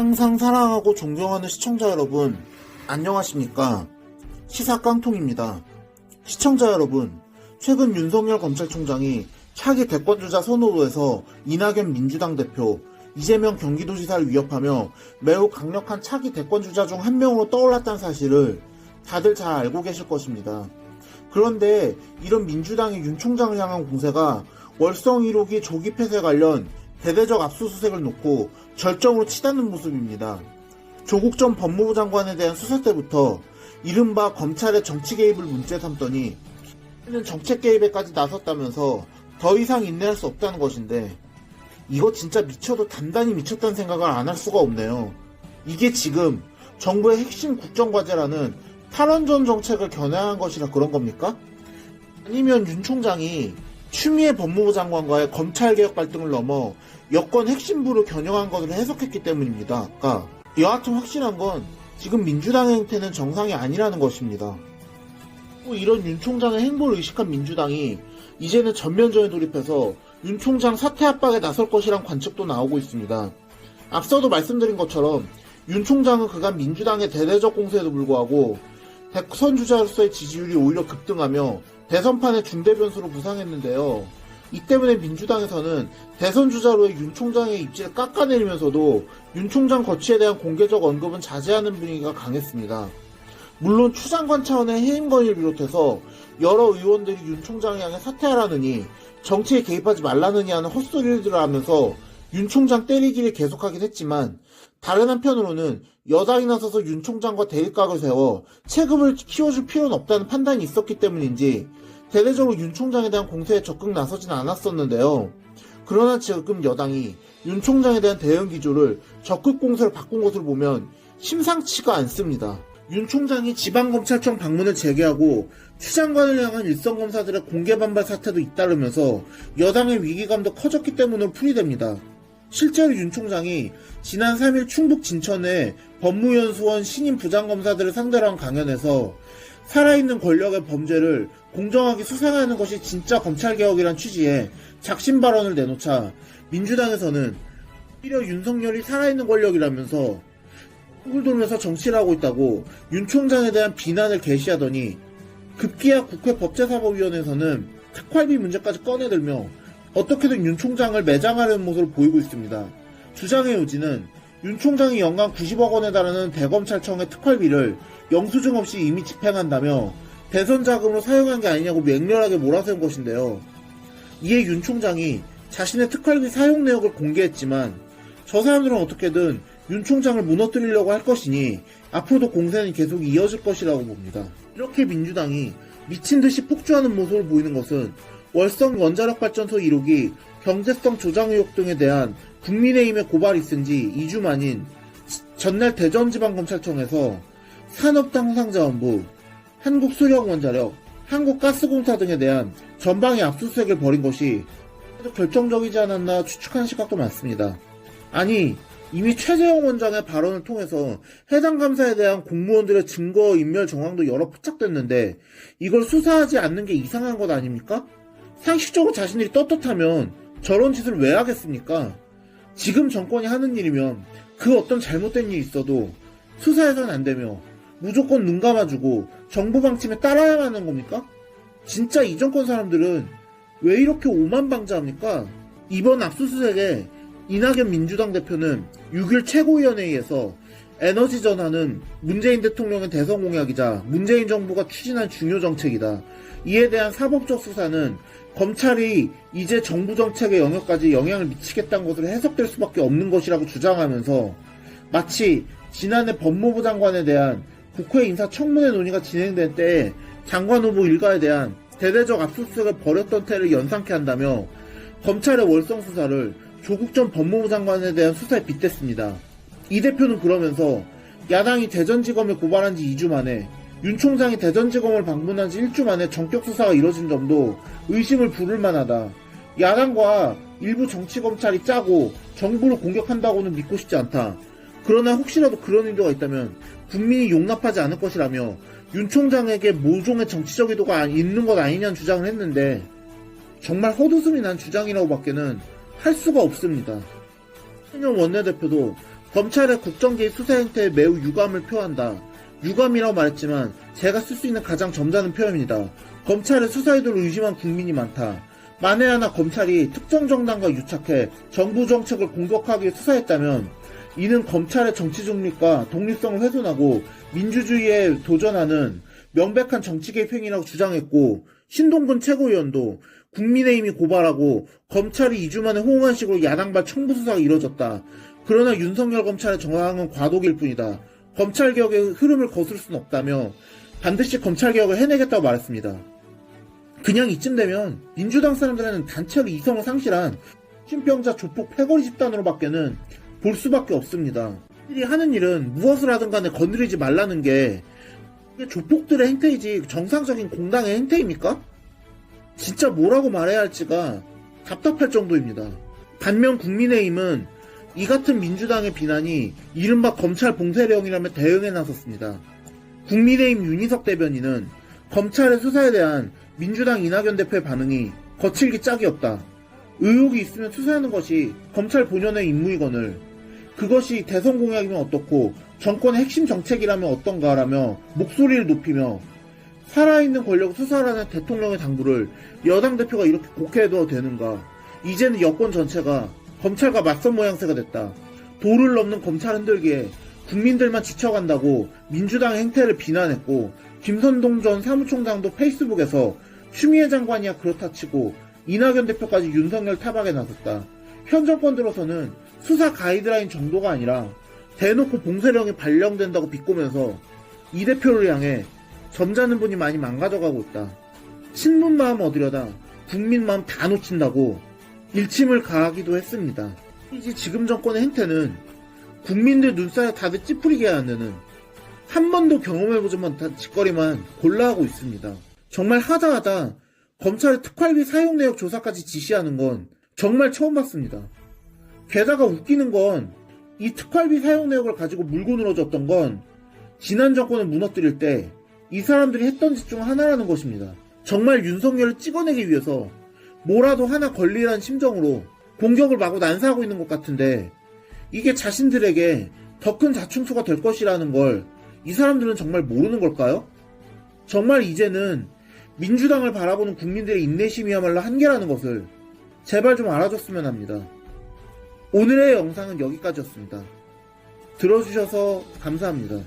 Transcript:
항상 사랑하고 존경하는 시청자 여러분, 안녕하십니까? 시사 깡통입니다. 시청자 여러분, 최근 윤석열 검찰총장이 차기 대권주자 선호도에서 이낙연 민주당 대표, 이재명 경기도지사를 위협하며 매우 강력한 차기 대권주자 중 한 명으로 떠올랐다는 사실을 다들 잘 알고 계실 것입니다. 그런데 이런 민주당의 윤 총장을 향한 공세가 월성 1호기 조기 폐쇄 관련 대대적 압수수색을 놓고 절정으로 치닫는 모습입니다. 조국 전 법무부 장관에 대한 수사 때부터 이른바 검찰의 정치 개입을 문제 삼더니 이제는 정책 개입에까지 나섰다면서 더 이상 인내할 수 없다는 것인데, 이거 진짜 미쳐도 단단히 미쳤다는 생각을 안 할 수가 없네요. 이게 지금 정부의 핵심 국정과제라는 탈원전 정책을 겨냥한 것이라 그런 겁니까? 아니면 윤 총장이 추미애 법무부 장관과의 검찰개혁 갈등을 넘어 여권 핵심부를 겨냥한 것으로 해석했기 때문입니다. 여하튼 확실한 건 지금 민주당의 행태는 정상이 아니라는 것입니다. 또 이런 윤 총장의 행보를 의식한 민주당이 이제는 전면전에 돌입해서 윤 총장 사퇴 압박에 나설 것이란 관측도 나오고 있습니다. 앞서도 말씀드린 것처럼 윤 총장은 그간 민주당의 대대적 공세에도 불구하고 대선 주자로서의 지지율이 오히려 급등하며 대선판의 중대 변수로 부상했는데요. 이 때문에 민주당에서는 대선 주자로의 윤 총장의 입지를 깎아내리면서도 윤 총장 거취에 대한 공개적 언급은 자제하는 분위기가 강했습니다. 물론 추 장관 차원의 해임 건의를 비롯해서 여러 의원들이 윤 총장을 향해 사퇴하라느니 정치에 개입하지 말라느니 하는 헛소리를 하면서 윤 총장 때리기를 계속하긴 했지만, 다른 한편으로는 여당이 나서서 윤 총장과 대립각을 세워 체급을 키워줄 필요는 없다는 판단이 있었기 때문인지 대대적으로 윤 총장에 대한 공세에 적극 나서진 않았었는데요. 그러나 지금 여당이 윤 총장에 대한 대응 기조를 적극 공세로 바꾼 것을 보면 심상치가 않습니다. 윤 총장이 지방검찰청 방문을 재개하고 추 장관을 향한 일선검사들의 공개 반발 사태도 잇따르면서 여당의 위기감도 커졌기 때문으로 풀이됩니다. 실제로 윤 총장이 지난 3일 충북 진천에 법무연수원 신임 부장검사들을 상대로 한 강연에서 살아있는 권력의 범죄를 공정하게 수사하는 것이 진짜 검찰개혁이란 취지의 작심 발언을 내놓자 민주당에서는 오히려 윤석열이 살아있는 권력이라면서 흙을 돌면서 정치를 하고 있다고 윤 총장에 대한 비난을 게시하더니, 급기야 국회 법제사법위원회에서는 특활비 문제까지 꺼내들며 어떻게든 윤 총장을 매장하려는 모습을 보이고 있습니다. 주장의 요지는 윤 총장이 연간 90억 원에 달하는 대검찰청의 특활비를 영수증 없이 이미 집행한다며 대선 자금으로 사용한 게 아니냐고 맹렬하게 몰아세운 것인데요. 이에 윤 총장이 자신의 특활비 사용 내역을 공개했지만 저 사람들은 어떻게든 윤 총장을 무너뜨리려고 할 것이니 앞으로도 공세는 계속 이어질 것이라고 봅니다. 이렇게 민주당이 미친듯이 폭주하는 모습을 보이는 것은 월성 원자력발전소 1호기 경제성 조장 의혹 등에 대한 국민의힘의 고발이 있은 지 2주 만인 전날 대전지방검찰청에서 산업당상자원부, 한국수력원자력, 한국가스공사 등에 대한 전방위 압수수색을 벌인 것이 결정적이지 않았나 추측하는 시각도 많습니다. 아니, 이미 최재형 원장의 발언을 통해서 해당 감사에 대한 공무원들의 증거 인멸 정황도 여러 포착됐는데 이걸 수사하지 않는 게 이상한 것 아닙니까? 상식적으로 자신들이 떳떳하면 저런 짓을 왜 하겠습니까? 지금 정권이 하는 일이면 그 어떤 잘못된 일이 있어도 수사해서는 안 되며 무조건 눈 감아주고 정부 방침에 따라야만 하는 겁니까? 진짜 이 정권 사람들은 왜 이렇게 오만방자합니까? 이번 압수수색에 이낙연 민주당 대표는 6일 최고위원회의에서 에너지 전환은 문재인 대통령의 대선 공약이자 문재인 정부가 추진한 중요 정책이다. 이에 대한 사법적 수사는 검찰이 이제 정부 정책의 영역까지 영향을 미치겠다는 것으로 해석될 수밖에 없는 것이라고 주장하면서, 마치 지난해 법무부 장관에 대한 국회 인사청문회 논의가 진행될 때 장관 후보 일가에 대한 대대적 압수수색을 벌였던 때를 연상케 한다며 검찰의 월성 수사를 조국 전 법무부 장관에 대한 수사에 빗댔습니다. 이 대표는 그러면서 야당이 대전지검에 고발한 지 2주 만에 윤 총장이 대전지검을 방문한 지 1주 만에 전격 수사가 이뤄진 점도 의심을 부를 만하다. 야당과 일부 정치검찰이 짜고 정부를 공격한다고는 믿고 싶지 않다. 그러나 혹시라도 그런 의도가 있다면 국민이 용납하지 않을 것이라며 윤 총장에게 모종의 정치적 의도가 있는 것 아니냐는 주장을 했는데, 정말 헛웃음이 난 주장이라고 밖에는 할 수가 없습니다. 신영 원내대표도 검찰의 국정기획 수사 행태에 매우 유감을 표한다. 유감이라고 말했지만 제가 쓸 수 있는 가장 점잖은 표현입니다. 검찰의 수사 의도를 의심한 국민이 많다. 만에 하나 검찰이 특정 정당과 유착해 정부 정책을 공격하기 위해 수사했다면 이는 검찰의 정치 중립과 독립성을 훼손하고 민주주의에 도전하는 명백한 정치 개입 행위라고 주장했고, 신동근 최고위원도 국민의힘이 고발하고 검찰이 2주 만에 호응한 식으로 야당발 청부 수사가 이뤄졌다. 그러나 윤석열 검찰의 정황은 과도기일 뿐이다. 검찰개혁의 흐름을 거스를 수는 없다며 반드시 검찰개혁을 해내겠다고 말했습니다. 그냥 이쯤 되면 민주당 사람들은 단체로 이성을 상실한 신병자 조폭 패거리 집단으로 밖에는 볼 수밖에 없습니다. 이들이 하는 일은 무엇을 하든 간에 건드리지 말라는 게 조폭들의 행태이지 정상적인 공당의 행태입니까? 진짜 뭐라고 말해야 할지가 답답할 정도입니다. 반면 국민의힘은 이 같은 민주당의 비난이 이른바 검찰 봉쇄령이라며 대응에 나섰습니다. 국민의힘 윤희석 대변인은 검찰의 수사에 대한 민주당 이낙연 대표의 반응이 거칠기 짝이 없다. 의혹이 있으면 수사하는 것이 검찰 본연의 임무이거늘 그것이 대선 공약이면 어떻고 정권의 핵심 정책이라면 어떤가라며 목소리를 높이며 살아있는 권력을 수사하라는 대통령의 당부를 여당 대표가 이렇게 곡해해도 되는가. 이제는 여권 전체가 검찰과 맞선 모양새가 됐다. 도를 넘는 검찰 흔들기에 국민들만 지쳐간다고 민주당의 행태를 비난했고, 김선동 전 사무총장도 페이스북에서 추미애 장관이야 그렇다 치고 이낙연 대표까지 윤석열 타박에 나섰다. 현 정권 들어서는 수사 가이드라인 정도가 아니라 대놓고 봉쇄령이 발령된다고 비꼬면서 이 대표를 향해 점잖은 분이 많이 망가져가고 있다. 친문 마음 얻으려다 국민 마음 다 놓친다고 일침을 가하기도 했습니다. 이제 지금 정권의 행태는 국민들 눈살에 다들 찌푸리게 하는 한 번도 경험해보지 못한 짓거리만 골라하고 있습니다. 정말 하다하다 검찰의 특활비 사용 내역 조사까지 지시하는 건 정말 처음 봤습니다. 게다가 웃기는 건 이 특활비 사용 내역을 가지고 물고 늘어졌던 건 지난 정권을 무너뜨릴 때 이 사람들이 했던 짓 중 하나라는 것입니다. 정말 윤석열을 찍어내기 위해서 뭐라도 하나 걸리라는 심정으로 공격을 마구 난사하고 있는 것 같은데, 이게 자신들에게 더 큰 자충수가 될 것이라는 걸 이 사람들은 정말 모르는 걸까요? 정말 이제는 민주당을 바라보는 국민들의 인내심이야말로 한계라는 것을 제발 좀 알아줬으면 합니다. 오늘의 영상은 여기까지였습니다. 들어주셔서 감사합니다.